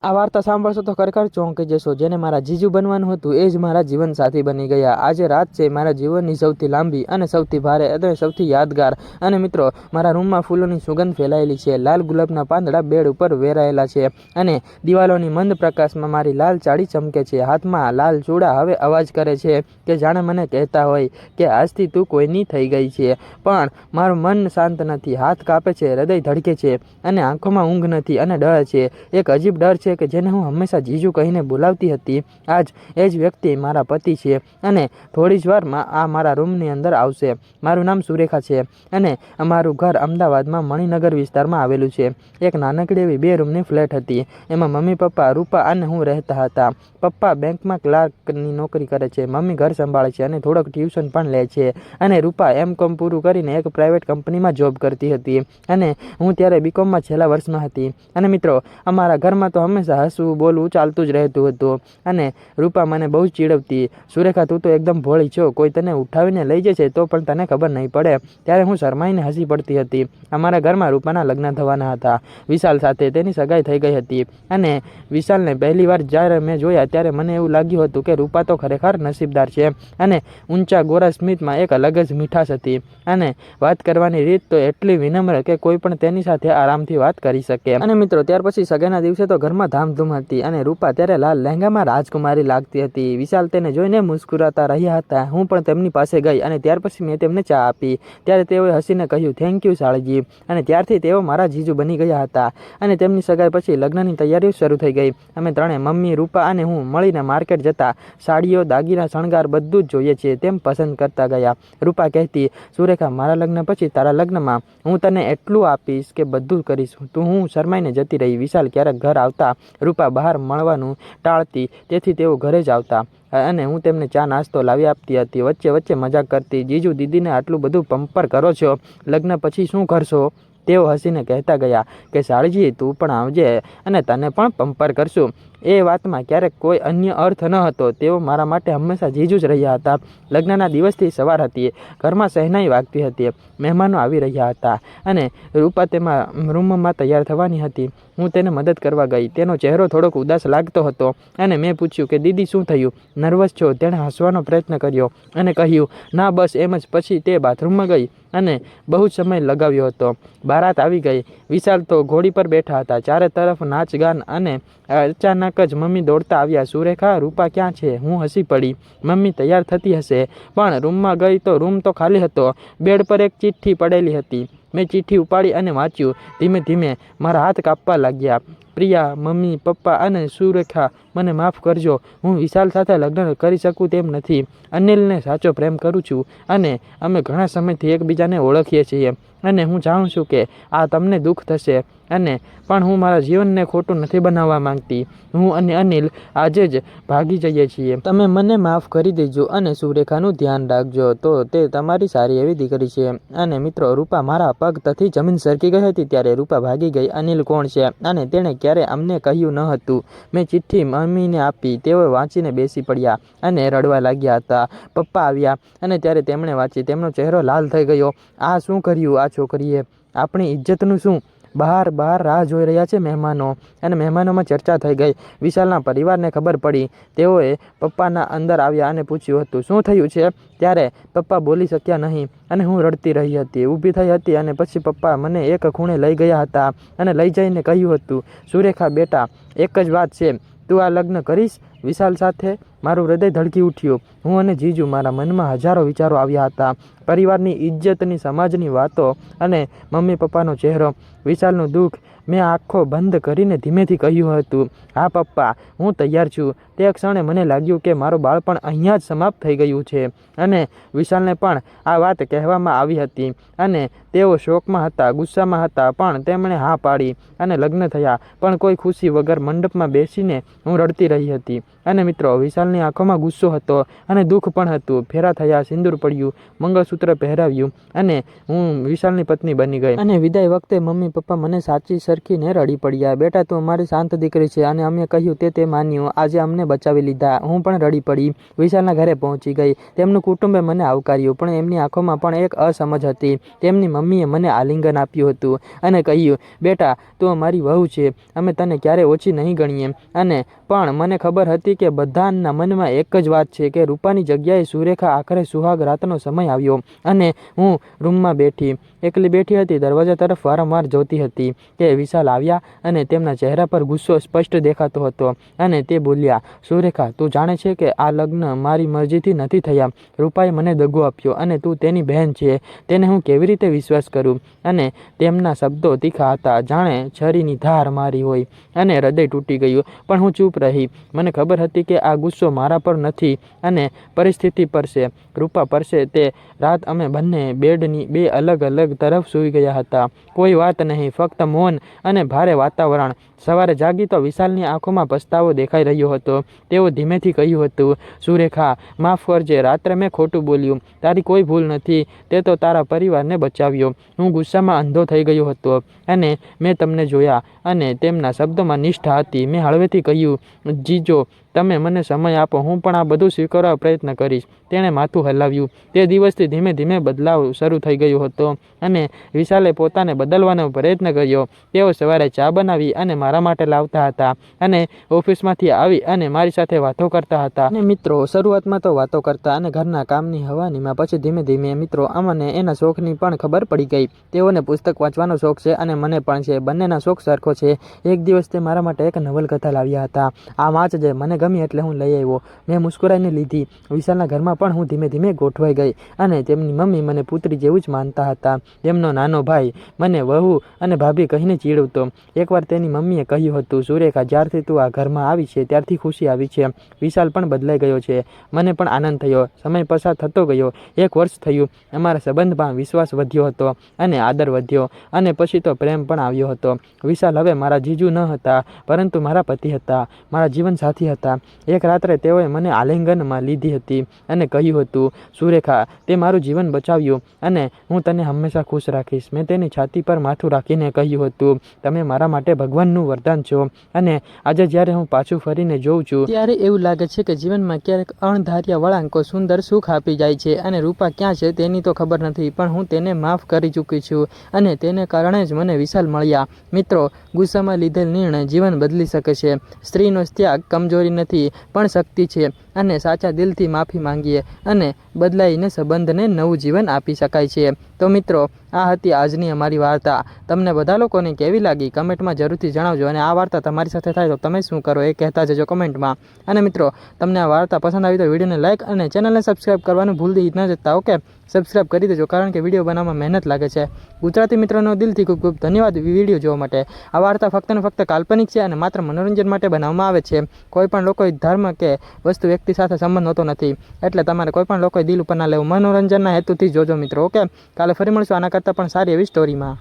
આ વાર્તા સાંભળશો તો ખરેખર ચોંકી જશો। જેને મારા જીજુ બનવાનું હતું એ જ મારા જીવનસાથી બની ગયા। આજે રાત છે મારા જીવનની સૌથી લાંબી અને સૌથી ભારે અને સૌથી યાદગાર। અને મિત્રો, મારા રૂમમાં ફૂલોની સુગંધ ફેલાયેલી છે। લાલ ગુલાબના પાંદડા બેડ ઉપર વેરાયેલા છે અને દિવાલોની મંદ પ્રકાશમાં મારી લાલ સાડી ચમકે છે। હાથમાં લાલ ચૂડા હવે અવાજ કરે છે કે જાણે મને કહેતા હોય કે આજથી તું કોઈની થઈ ગઈ છે। પણ મારું મન શાંત નથી, હાથ કાપે છે, હૃદય ધડકે છે અને આંખોમાં ઊંઘ નથી અને ડર છે, એક અજીબ ડર છે કે જેને હું હંમેશા જીજુ કહીને બોલાવતી હતી, આજ એ જ વ્યક્તિ મારા પતિ છે અને થોડી જ વારમાં આ મારા રૂમની અંદર આવશે। મારું નામ સુરેખા છે અને અમારું ઘર અમદાવાદમાં મણિનગર વિસ્તારમાં આવેલું છે। એક નાનકડી એવી 2 રૂમની ફ્લેટ હતી। એમાં મમ્મી, પપ્પા, રૂપા અને હું રહેતા હતા। પપ્પા બેંકમાં ક્લાર્કની નોકરી કરે છે, મમ્મી ઘર સંભાળે છે અને થોડોક ટ્યુશન પણ લે છે અને રૂપા M.Com પૂરું કરીને એક પ્રાઇવેટ કંપનીમાં જોબ કરતી હતી અને હું ત્યારે B.Com છેલ્લા વર્ષમાં હતી। અને મિત્રો, અમારા ઘરમાં તો હંમેશા હસવું બોલવું ચાલતું જ રહેતું હતું અને રૂપા મને બહુ જ ચીડવતી, સુરેખા તું તો એકદમ ભોળી છો, કોઈ તને ઉઠાવીને લઈ જશે તો પણ તને ખબર નહીં પડે। ત્યારે હું શરમાઈને હસી પડતી હતી। અમારા ઘરમાં રૂપાના લગ્ન થવાના હતા। વિશાલ સાથે તેની સગાઈ થઈ ગઈ હતી અને વિશાલને પહેલી વાર જ્યારે મેં જોયા ત્યારે મને એવું લાગ્યું હતું કે રૂપા તો ખરેખર નસીબદાર છે અને ઊંચા ગોરા સ્મિતમાં એક અલગ જ મીઠાશ હતી અને વાત કરવાની રીત તો એટલી વિનમ્ર કે કોઈ પણ તેની સાથે આરામથી વાત કરી શકે। અને મિત્રો, ત્યાર પછી સગાઈના દિવસે તો ઘરમાં ધામધૂમ હતી અને રૂપા ત્યારે લાલ લહેંગામાં રાજકુમારી લાગતી હતી। વિશાલ તેને જોઈને મુસ્કુરાતા રહ્યા હતા। હું પણ તેમની પાસે ગઈ અને ત્યાર પછી મેં તેમને ચા આપી। ત્યારે તેઓએ હસીને કહ્યું, થેન્ક યુ સાળજી। અને ત્યારથી તેઓ મારા જીજુ બની ગયા હતા અને તેમની સગાઈ પછી લગ્નની તૈયારીઓ શરૂ થઈ ગઈ। અમે ત્રણે, મમ્મી, રૂપા અને હું મળીને માર્કેટ જતા, સાડીઓ, દાગીના, શણગાર બધું જ જોઈએ છીએ તેમ પસંદ કરતા ગયા। રૂપા કહેતી, સુરેખા, મારા લગ્ન પછી તારા લગ્નમાં હું તને એટલું આપીશ કે બધું કરીશ। હું શરમાઈને જતી રહી। વિશાલ ક્યારેક ઘર આવતા રૂપા બહાર મળવાનું ટાળતી, તેથી તેઓ ઘરે જ આવતા અને હું તેમને ચા નાસ્તો લાવી આપતી હતી। વચ્ચે વચ્ચે મજાક કરતી, જીજુ દીદીને આટલું બધું પંપર કરો છો, લગ્ન પછી શું કરશો? તેઓ હસીને કહેતા ગયા કે સાળજી તું પણ આવજે અને તને પણ પંપર કરશું। એ વાતમાં ક્યારેક કોઈ અન્ય અર્થ ન હતો। તેઓ મારા માટે હંમેશા જીજુ જ રહ્યા હતા। લગ્નના દિવસથી સવાર હતી, ઘરમાં શહેનાઈ વાગતી હતી, મહેમાનો આવી રહ્યા હતા અને રૂપા તેમાં રૂમમાં તૈયાર થવાની હતી। હું તેને મદદ કરવા ગઈ। તેનો ચહેરો થોડોક ઉદાસ લાગતો હતો અને મેં પૂછ્યું કે દીદી શું થયું, નર્વસ છો? તેણે હસવાનો પ્રયત્ન કર્યો અને કહ્યું, ના બસ એમ જ। પછી તે બાથરૂમમાં ગઈ અને બહુ જ સમય લગાવ્યો હતો। બારાત આવી ગઈ। વિશાલ તો ઘોડી પર બેઠા હતા, ચારે તરફ નાચગાન અને અચાનક જ મમ્મી દોડતા આવ્યા, સુરેખા, રૂપા ક્યાં છે? હું હસી પડી, મમ્મી તૈયાર થતી હશે। પણ રૂમમાં ગઈ તો રૂમ તો ખાલી હતો। બેડ પર એક ચિઠ્ઠી પડેલી હતી। મેં ચિઠ્ઠી ઉપાડી અને વાંચ્યું। ધીમે ધીમે મારા હાથ કાપવા લાગ્યા। પ્રિયા, મમ્મી, પપ્પા અને સુરેખા, મને માફ કરજો, હું વિશાલ સાથે લગ્ન કરી શકું તેમ નથી। અનિલને સાચો પ્રેમ કરું છું અને અમે ઘણા સમયથી એકબીજાને ઓળખીએ છીએ અને હું જાણું છું કે આ તમને દુઃખ થશે અને પણ હું મારા જીવનને ખોટું નથી બનાવવા માંગતી। હું અને અનિલ આજે જ ભાગી જઈએ છીએ। તમે મને માફ કરી દેજો અને સુરેખાનું ધ્યાન રાખજો, તો તે તમારી સારી એવી દીકરી છે। અને મિત્રો, રૂપા મારા પગ તથી જમીન સરકી ગઈ હતી ત્યારે રૂપા ભાગી ગઈ। અનિલ કોણ છે અને તેણે ક્યારે અમને કહ્યું ન હતું। મેં ચિઠ્ઠી મમ્મીને આપી, તેઓ વાંચીને બેસી પડ્યા અને રડવા લાગ્યા હતા। પપ્પા આવ્યા અને ત્યારે તેમણે વાંચી, તેમનો ચહેરો લાલ થઈ ગયો। આ શું કર્યું આ છોકરીએ? આપણી ઇજ્જતનું શું? બહાર રાહ જોઈ રહ્યા છે મહેમાનો અને મહેમાનોમાં ચર્ચા થઈ ગઈ। વિશાલના પરિવારને ખબર પડી। તેઓએ પપ્પાના અંદર આવ્યા અને પૂછ્યું હતું, શું થયું છે? ત્યારે પપ્પા બોલી શક્યા નહીં અને હું રડતી રહી હતી, ઊભી થઈ હતી અને પછી પપ્પા મને એક ખૂણે લઈ ગયા હતા અને લઈ જઈને કહ્યું હતું, સુરેખા બેટા, એક જ વાત છે, તું આ લગ્ન કરીશ વિશાલ સાથે? મારું હૃદય ધડકી ઉઠ્યું। હું અને જીજુ, મારા મનમાં હજારો વિચારો આવ્યા હતા। પરિવારની ઇજ્જતની, સમાજની વાતો અને મમ્મી પપ્પાનો ચહેરો, વિશાલનું દુઃખ। મેં આંખો બંધ કરીને ધીમેથી કહ્યું હતું, હા પપ્પા, હું તૈયાર છું। તે ક્ષણે મને લાગ્યું કે મારું બાળપણ અહીંયા જ સમાપ્ત થઈ ગયું છે અને વિશાલને પણ આ વાત કહેવામાં આવી હતી અને તેઓ શોકમાં હતા, ગુસ્સામાં હતા, પણ તેમણે હા પાડી અને લગ્ન થયા। પણ કોઈ ખુશી વગર મંડપમાં બેસીને હું રડતી રહી હતી। અને મિત્રો વિશાલની આંખોમાં ગુસ્સો હતો અને દુઃખ પણ હતું. ફેરા થયા, સિંદૂર પડ્યું, મંગળસૂત્ર પહેરાવ્યું અને હું વિશાલની પત્ની બની ગઈ. અને વિદાય વખતે મમ્મી પપ્પા મને સાચી સરખીને રડી પડ્યા. બેટા તું અમારી શાંત દીકરી છે. અને અમે કહ્યું તે માન્યું. આજે અમને બચાવી લીધા. હું પણ રડી પડી. વિશાલના ઘરે પહોંચી ગઈ. તેમનું કુટુંબે મને આવકાર્યું, પણ એમની આંખોમાં પણ એક અસમજ હતી. તેમની મમ્મીએ મને આલિંગન આપ્યું હતું અને કહ્યું, બેટા તું અમારી વહુ છે. અમે તને ક્યારે ઓછી નહીં ગણીએ. અને પણ મને ખબર હતી કે બધાના મનમાં એક જ વાત છે કે રૂપાની જગ્યાએ સુરેખા. આખરે સુહાગ રાતનો સમય આવ્યો અને હું રૂમમાં એકલી બેઠી હતી. દરવાજા તરફ વારંવાર જોતી હતી કે વિશાલ આવ્યા અને તેમના ચહેરા પર ગુસ્સો સ્પષ્ટ દેખાતો હતો. અને તે બોલ્યા, સુરેખા તું જાણે છે કે આ લગ્ન મારી મરજીથી નથી થયા. રૂપાએ મને દગો આપ્યો અને તું તેની બહેન છે. તેને હું કેવી રીતે વિશ્વાસ કરું? અને તેમના શબ્દો તીખા હતા, જાણે છરીની ધાર મારી હોય. અને હૃદય તૂટી ગયું. પણ હું ચૂપ રહી. મને ખબર હતી કે આ ગુસ્સો મારા પર નથી અને પરિસ્થિતિ પર છે, રૂપા પર છે. તે રાત અમે બંને બેડની બે અલગ અલગ તરફ સૂઈ ગયા હતા. કોઈ વાત નહીં, ફક્ત મૌન અને ભારે વાતાવરણ. સવારે જાગી તો વિશાલની આંખોમાં પસ્તાવો દેખાઈ રહ્યો હતો. તેઓ ધીમેથી કહ્યું હતું, સુરેખા માફ કરજે, રાત્રે મેં ખોટું બોલ્યું. તારી કોઈ ભૂલ નથી. તે તો તારા પરિવારને બચાવ્યો. હું ગુસ્સામાં અંધો થઈ ગયો હતો અને મેં તમને જોયા અને તેમના શબ્દોમાં નિષ્ઠા હતી. મેં હળવેથી કહ્યું, જીજો તમે મને સમય આપો, હું પણ આ બધું સ્વીકારવા પ્રયત્ન કરીશ. તેણે માથું હલાવ્યું. તે દિવસથી ધીમે ધીમે બદલાવ શરૂ થઈ ગયો હતો અને વિશાલે પોતાને બદલવાનો પ્રયત્ન કર્યો. તેઓ સવારે ચા બનાવી અને મારા માટે લાવતા હતા અને ઓફિસમાંથી આવી અને મારી સાથે વાતો કરતા હતા. અને મિત્રો શરૂઆતમાં તો વાતો કરતા અને ઘરના કામની હવાનીમાં, પછી ધીમે ધીમે મિત્રો અમને એના શોખની પણ ખબર પડી ગઈ. તેઓને પુસ્તક વાંચવાનો શોખ છે અને મને પણ છે. બંનેના શોખ સરખો છે. એક દિવસ તે મારા માટે એક નવલકથા લાવ્યા હતા. આ વાંચજે. મને ગમી એટલે હું લઈ આવ્યો. મેં મુસ્કુરાઈને લીધી. વિશાલના ઘરમાં પણ હું ધીમે ધીમે ગોઠવાઈ ગઈ અને તેમની મમ્મી મને પુત્રી જેવું જ માનતા હતા. તેમનો નાનો ભાઈ મને વહુ અને ભાભી કહીને ચીડવતો. એકવાર તેની મમ્મીએ કહ્યું હતું, સુરેખા જ્યારથી તું આ ઘરમાં આવી છે ત્યારથી ખુશી આવી છે. વિશાલ પણ બદલાઈ ગયો છે. મને પણ આનંદ થયો. સમય પસાર થતો ગયો. 1 વર્ષ થયું. અમારા સંબંધમાં વિશ્વાસ વધ્યો હતો અને આદર વધ્યો અને પછી તો પ્રેમ પણ આવ્યો હતો. વિશાલ હવે મારા જીજુ ન હતા, પરંતુ મારા પતિ હતા, મારા જીવનસાથી હતા. એક રાત્રે તેઓએ મને આલિંગનમાં લીધી હતી અને કહ્યું હતું, સુરેખા તે મારું જીવન બચાવ્યું અને હું તને હંમેશા ખુશ રાખીશ. મેં તેની છાતી પર માથું રાખીને કહ્યું હતું, તમે મારા માટે ભગવાનનું વરદાન છો. અને આજે જ્યારે હું પાછું ફરીને જોઉં છું ત્યારે એવું લાગે છે કે જીવનમાં ક્યારેક અણધાર્યા વળાંકો સુંદર સુખ આપી જાય છે. અને રૂપા ક્યાં છે તેની તો ખબર નથી, પણ હું તેને માફ કરી ચૂકી છું અને તેને કારણે જ મને વિશાલ મળ્યા. મિત્રો ગુસ્સામાં લીધેલ નિર્ણય જીવન બદલી શકે છે. સ્ત્રીનો ત્યાગ કમજોરી નથી પણ શક્તિ છે. અને સાચા દિલથી માફી માંગીએ અને બદલાઈને સંબંધને નવું જીવન આપી શકાય છે. તો મિત્રો આ હતી આજની અમારી વાર્તા. તમને બધા લોકોને કેવી લાગી કમેન્ટમાં જરૂરથી જણાવજો. અને આ વાર્તા તમારી સાથે થાય તો તમે શું કરો એ કહેતા જજો કમેન્ટમાં. અને મિત્રો તમને આ વાર્તા પસંદ આવી તો વિડીયોને લાઇક અને ચેનલને સબસ્ક્રાઈબ કરવાનું ભૂલતી ન જતા. ઓકે, સબસ્ક્રાઈબ કરી દેજો, કારણ કે વિડીયો બનાવવામાં મહેનત લાગે છે. ગુજરાતી મિત્રોનો દિલથી ખૂબ ખૂબ ધન્યવાદ વિડીયો જોવા માટે. આ વાર્તા ફક્ત ને ફક્ત કાલ્પનિક છે અને માત્ર મનોરંજન માટે બનાવવામાં આવે છે. કોઈ પણ લોકો ધર્મ કે વસ્તુ વ્યક્તિ સાથે સંબંધ હોતો નથી, એટલે તમારે કોઈ પણ લોકોએ દિલ ઉપર ના લેવું. મનોરંજનના હેતુથી જોજો મિત્રો. ઓકે, કાલે ફરી મળશું આના કરતાં પણ સારી એવી સ્ટોરીમાં.